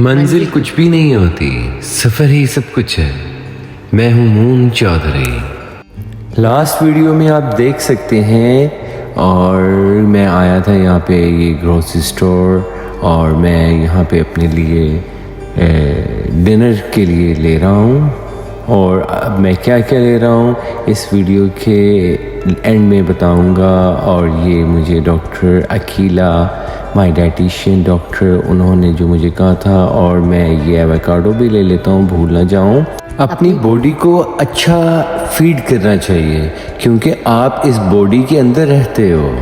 मंजिल कुछ भी नहीं होती, सफ़र ही सब कुछ है। मैं हूँ मून चौधरी। लास्ट वीडियो में आप देख सकते हैं और मैं आया था यहाँ पे ये ग्रोसरी स्टोर और मैं यहाँ पे अपने लिए डिनर के लिए ले रहा हूँ। और अब मैं क्या क्या ले रहा हूँ इस वीडियो के एंड में बताऊँगा। और ये मुझे doctor Akila, my dietitian doctor, उन्होंने जो मुझे कहा था। और मैं ये एवोकाडो भी ले लेता हूँ, भूल ना जाऊँ। अपनी बॉडी को अच्छा फीड करना चाहिए क्योंकि आप इस बॉडी के अंदर रहते हो।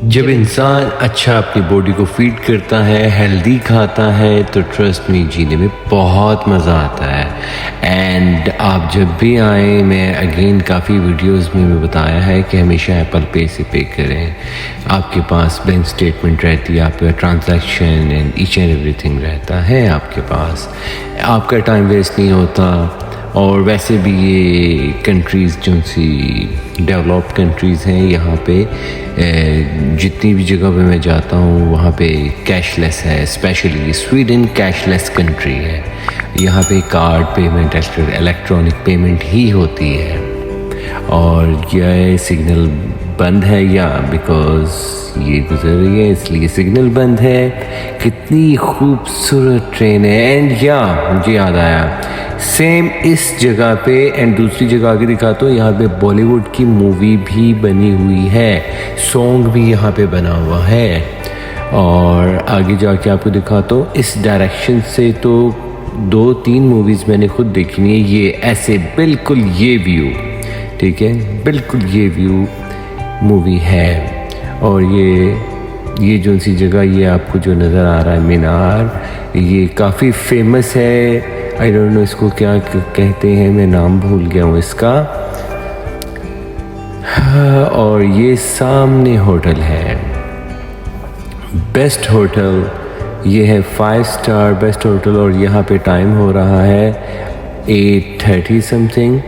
जब इंसान अच्छा अपनी बॉडी को फीड करता है, हेल्दी खाता है, तो ट्रस्ट मी जीने में बहुत मज़ा आता है। एंड आप जब भी आए, मैं अगेन काफ़ी वीडियोस में भी बताया है कि हमेशा एप्पल पे से पे करें। आपके पास बैंक स्टेटमेंट रहती है, आपका transaction and each and everything रहता है आपके पास, आपका टाइम वेस्ट नहीं होता। और वैसे भी ये कंट्रीज़ जो सी डेवलप्ड कंट्रीज़ हैं, यहाँ पे जितनी भी जगह पे मैं जाता हूँ वहाँ पे कैशलेस है। स्पेशली स्वीडन कैशलेस कंट्री है। यहाँ पे कार्ड पेमेंट, इलेक्ट्रॉनिक पेमेंट ही होती है। और यह सिग्नल बंद है या बिकॉज ये गुजर रही है इसलिए सिग्नल बंद है। कितनी खूबसूरत ट्रेन है। एंड या मुझे याद आया, सेम इस जगह पे एंड दूसरी जगह आगे दिखाता हूँ, यहाँ पे बॉलीवुड की मूवी भी बनी हुई है, सॉन्ग भी यहाँ पे बना हुआ है। और आगे जाके आपको दिखाता हूँ इस डायरेक्शन से तो 2-3 मूवीज़ मैंने खुद देखी है। ये ऐसे बिल्कुल ये व्यू, ठीक है, बिल्कुल ये व्यू मूवी है। और ये जो सी जगह ये आपको जो नज़र आ रहा है मीनार, ये काफ़ी फेमस है। आई डोंट नो इसको क्या कहते हैं, मैं नाम भूल गया हूँ इसका। और ये सामने होटल है, बेस्ट होटल, ये है 5 स्टार बेस्ट होटल। और यहाँ पे टाइम हो रहा है 8:30 समथिंग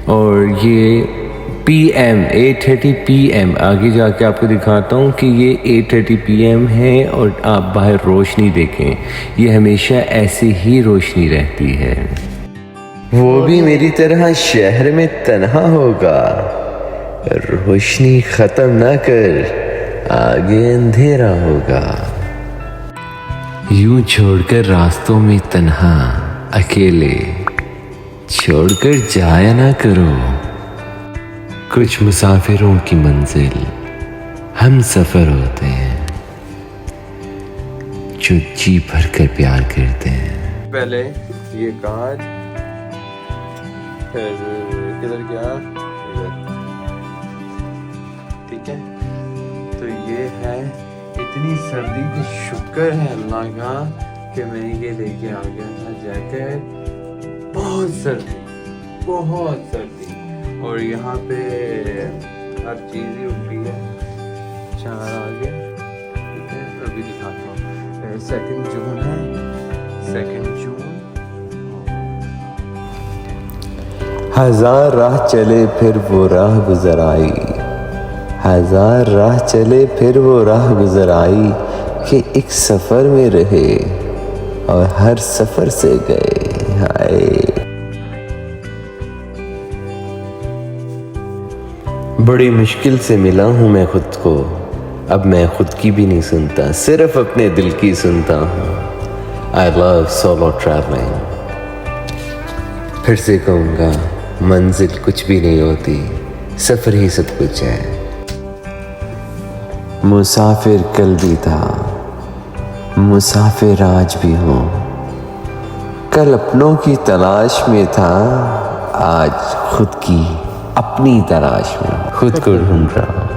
और ये PM 8:30 PM। आगे जाके आपको दिखाता हूँ कि ये 8:30 PM है। और आप बाहर रोशनी देखें, ये हमेशा ऐसे ही रोशनी रहती है। वो भी मेरी तरह शहर में तन्हा होगा, रोशनी ख़त्म ना कर, आगे अंधेरा होगा। यूं छोड़कर रास्तों में तन्हा अकेले छोड़कर जाया ना करो। कुछ मुसाफिरों की मंजिल हम सफ़र होते हैं जो जी भर कर प्यार करते हैं। पहले ये कार, फिर किधर गया, ठीक है। तो ये है, इतनी सर्दी की शुक्र है अल्लाह का कि मैं ये लेके आ गया था जैकेट। बहुत सर्दी, बहुत सर्दी। और यहाँ पे हर चीज़ ही उठी है। चार आ गया, ठीक है। अभी दिखाता हूँ, 2 जून है, 2 जून। हजार राह चले फिर वो राह गुजर आई, हजार राह चले फिर वो राह गुजर आई, कि एक सफ़र में रहे और हर सफ़र से गए। हाय, बड़ी मुश्किल से मिला हूँ मैं खुद को, अब मैं खुद की भी नहीं सुनता, सिर्फ अपने दिल की सुनता हूँ। I love solo travelling. फिर से कहूँगा, मंजिल कुछ भी नहीं होती, सफ़र ही सब कुछ है। मुसाफिर कल भी था, मुसाफिर आज भी हूँ, कल अपनों की तलाश में था, आज खुद की अपनी तलाश में खुद को ढूंढ रहा हूँ।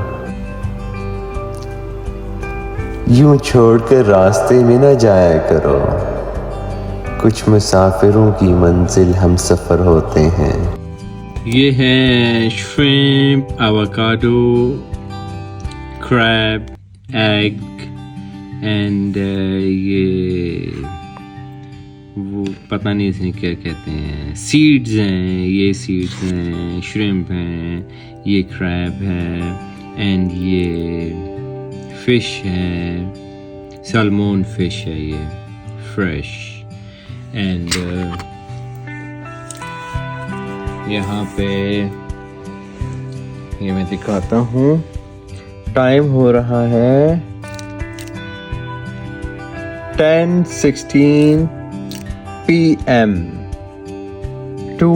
यूं छोड़कर रास्ते में न जाया करो, कुछ मुसाफिरों की मंजिल हम सफ़र होते हैं। ये है shrimp, avocado, crab, egg and ये वो पता नहीं इसमें क्या कहते हैं, सीड्स हैं। ये सीड्स हैं, श्रिम्प हैं, ये क्रैब है एंड ये फिश है, सैल्मन फिश है, ये फ्रेश। एंड यहाँ पे ये मैं दिखाता हूँ, टाइम हो रहा है 10:16 PM 2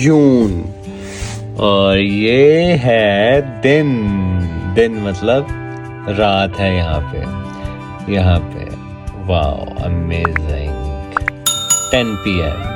जून और ये है दिन मतलब रात है यहाँ पे वाओ अमेजिंग 10 PM